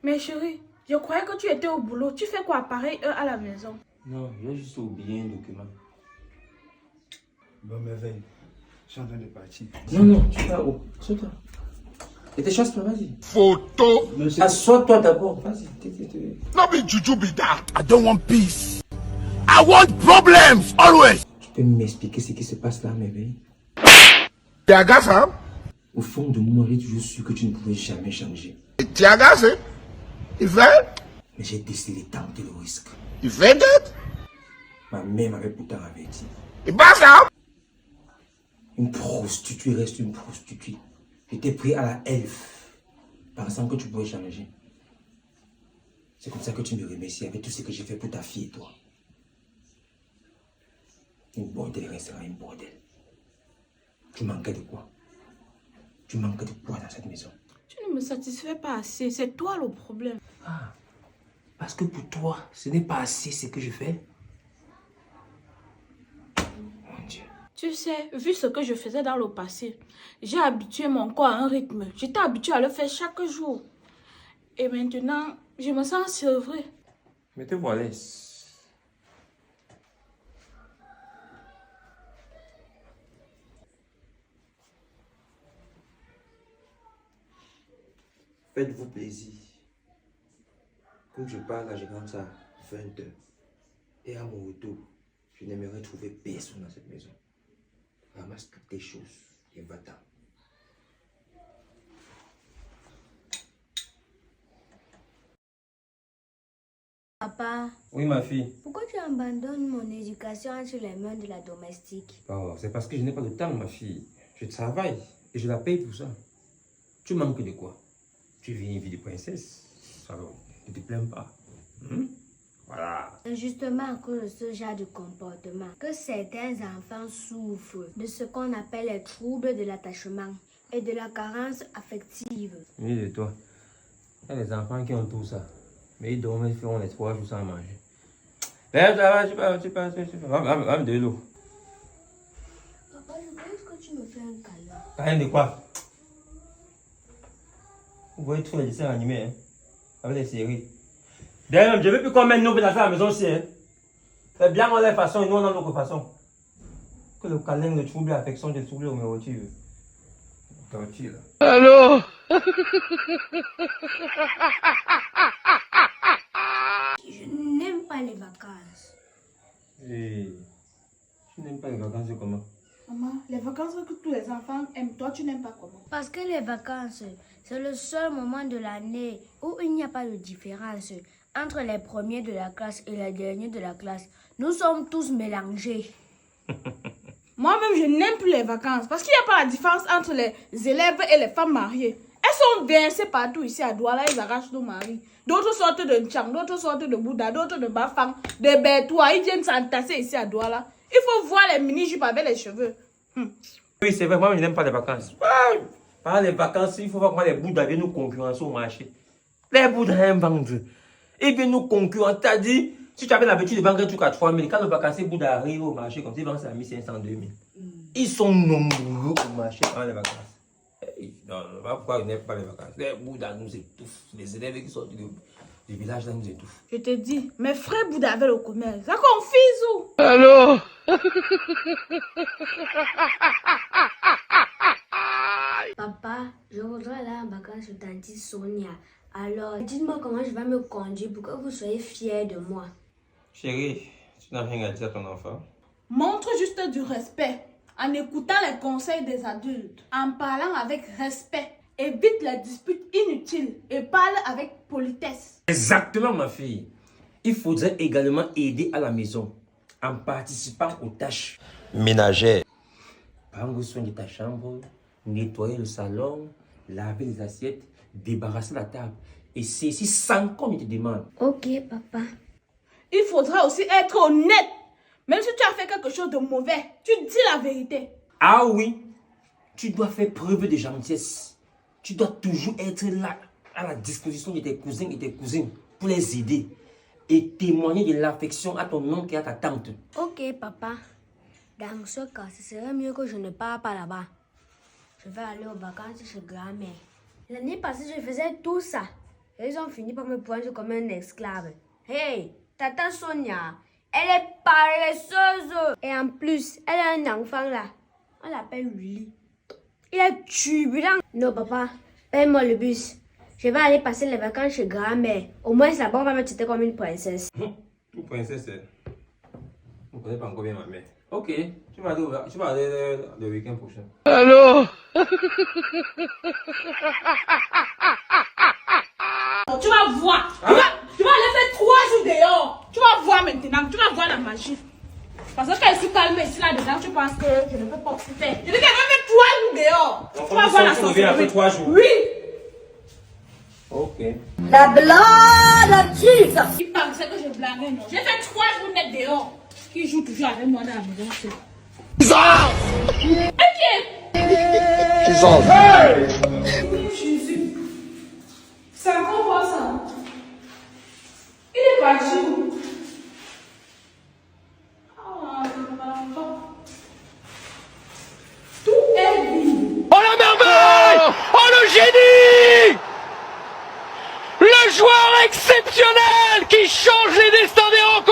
Mais chérie, je croyais que tu étais au boulot. Tu fais quoi pareil à la maison? Non, j'ai juste oublié un document. Bonne merveille. Je suis en train de partir. Non, tu vas où? Assois-toi. Et tes choses, vas-y. Photo. Assois-toi d'abord, vas-y. Not be juju be that. I don't want peace. I want problems always. Tu peux m'expliquer ce qui se passe là, merveille? Tu agaces, hein? Au fond de moi, j'ai toujours su que tu ne pouvais jamais changer. Tu agaces, hein? Il fait? Mais j'ai décidé de tenter le risque. Il fait that? Ma mère m'avait pourtant averti. Il passe, hein? Une prostituée reste une prostituée. J'étais pris à la elfe, pensant que tu pouvais changer. C'est comme ça que tu me remercies avec tout ce que j'ai fait pour ta fille et toi. Une bordel restera une bordel. Tu manquais de quoi? Tu manques de quoi dans cette maison? Tu ne me satisfais pas assez. C'est toi le problème. Ah, parce que pour toi, ce n'est pas assez ce que je fais. Mon Dieu. Tu sais, vu ce que je faisais dans le passé, j'ai habitué mon corps à un rythme. J'étais habituée à le faire chaque jour. Et maintenant, je me sens sevrée. Mettez-vous à l'aise. Faites-vous plaisir. Comme je pars là, je rentre à 20h. Et à mon retour, je n'aimerais trouver personne dans cette maison. Ramasse toutes tes choses et va-t'en. Papa, Oui, ma fille. pourquoi tu abandonnes mon éducation entre les mains de la domestique? Oh, c'est parce que je n'ai pas de temps, ma fille. Je travaille et je la paye pour ça. Tu manques de quoi? Tu vis une vie de princesse. Alors, ne te plains pas. Voilà. C'est justement à cause de ce genre de comportement que certains enfants souffrent de ce qu'on appelle les troubles de l'attachement et de la carence affective. Oui, de toi. Il y a des enfants qui ont tout ça. Mais ils dorment, ils feront les 3 jours sans manger. Mais ça va, tu passes. Va me de l'eau. Papa, je pense que tu me fais un câlin. Rien de quoi? Vous voyez tous les dessins animés, hein? Avec les séries. D'ailleurs, je ne veux plus qu'on mette nos dans la maison aussi, hein? C'est bien on a les façons et nous on a notre façon. Que le câlin, le trouble, l'affection, de trouble au numéro tu veux. Tortue, là. Allô? Je n'aime pas les vacances. Et tu n'aimes pas les vacances comment? Maman, les vacances que tous les enfants aiment, toi tu n'aimes pas comment? Parce que les vacances, c'est le seul moment de l'année où il n'y a pas de différence entre les premiers de la classe et les derniers de la classe. Nous sommes tous mélangés. Moi-même, je n'aime plus les vacances parce qu'il n'y a pas la différence entre les élèves et les femmes mariées. Elles sont versées partout ici à Douala, elles arrachent nos maris. D'autres sortent de Tchang, d'autres sortent de Bouddha, d'autres de Bafang, de Bertoua. Ils viennent s'entasser ici à Douala. Il faut voir les mini-jupes avec les cheveux. Oui, c'est vrai, moi je n'aime pas les vacances. Par les vacances, il faut voir comment les Bouddhas viennent nous concurrencer au marché. Les Bouddhas aiment vendre. Ils viennent nous concurrencer. T'as dit, si tu avais l'habitude de vendre un truc à 3 000, quand le vacancier Bouddha arrive au marché, comme ça, ils vendent ça à 1 500, 2 000. Ils sont nombreux au marché pendant les vacances. Non, pourquoi ils n'aiment pas les vacances? Les Bouddhas nous étouffent. Les élèves qui sortent du village là nous étouffent. Je te dis, mes frères Bouddha avaient le commerce. Ça confise où? Allô? Papa, je voudrais aller en vacances chez tante Sonia. Alors, dites-moi comment je vais me conduire pour que vous soyez fiers de moi. Chérie, tu n'as rien à dire à ton enfant? Montre juste du respect en écoutant les conseils des adultes, en parlant avec respect. Évite les disputes inutiles et parle avec politesse. Exactement, ma fille. Il faudrait également aider à la maison en participant aux tâches ménagères. Prendre soin de ta chambre, nettoyer le salon, laver les assiettes, débarrasser la table. Et ceci sans qu'on ne te demande. Ok, papa. Il faudra aussi être honnête. Même si tu as fait quelque chose de mauvais, tu dis la vérité. Ah oui, tu dois faire preuve de gentillesse. Tu dois toujours être là, à la disposition de tes cousins et tes cousines pour les aider. Et témoigner de l'affection à ton oncle et à ta tante. Ok, papa. Dans ce cas, ce serait mieux que je ne parte pas là-bas. Je vais aller aux vacances chez grand-mère. L'année passée, je faisais tout ça. Et ils ont fini par me poindre comme un esclave. Hey, Tata Sonia, elle est paresseuse. Et en plus, elle a un enfant là. On l'appelle Lily. Il est turbulent. Non, papa, paye-moi le bus. Je vais aller passer les vacances chez grand-mère. Au moins, là-bas, on va me traiter comme une princesse. Tout princesse, vous ne connaissez pas encore bien ma mère. Ok, tu vas aller le week-end prochain. Tu vas voir. Tu vas aller faire 3 jours dehors. Tu vas voir maintenant. Tu vas voir la magie. Parce que quand je suis calmée ici là-dedans, tu penses que je ne peux pas tout faire. Je dis qu'elle va faire 3 jours dehors. Tu vas voir la sorcellerie. Après 3 jours. Oui. Ok. La blood of Jesus. Il pensait que je blâmais, non. J'ai fait 3 jours net dehors. Qui joue toujours avec moi dans la maison. Ok. Jésus. C'est encore quoi ça? Il est parti où? Tout est vide. Oh la merveille! Oh le génie! Le joueur exceptionnel qui change les destins des rencontres!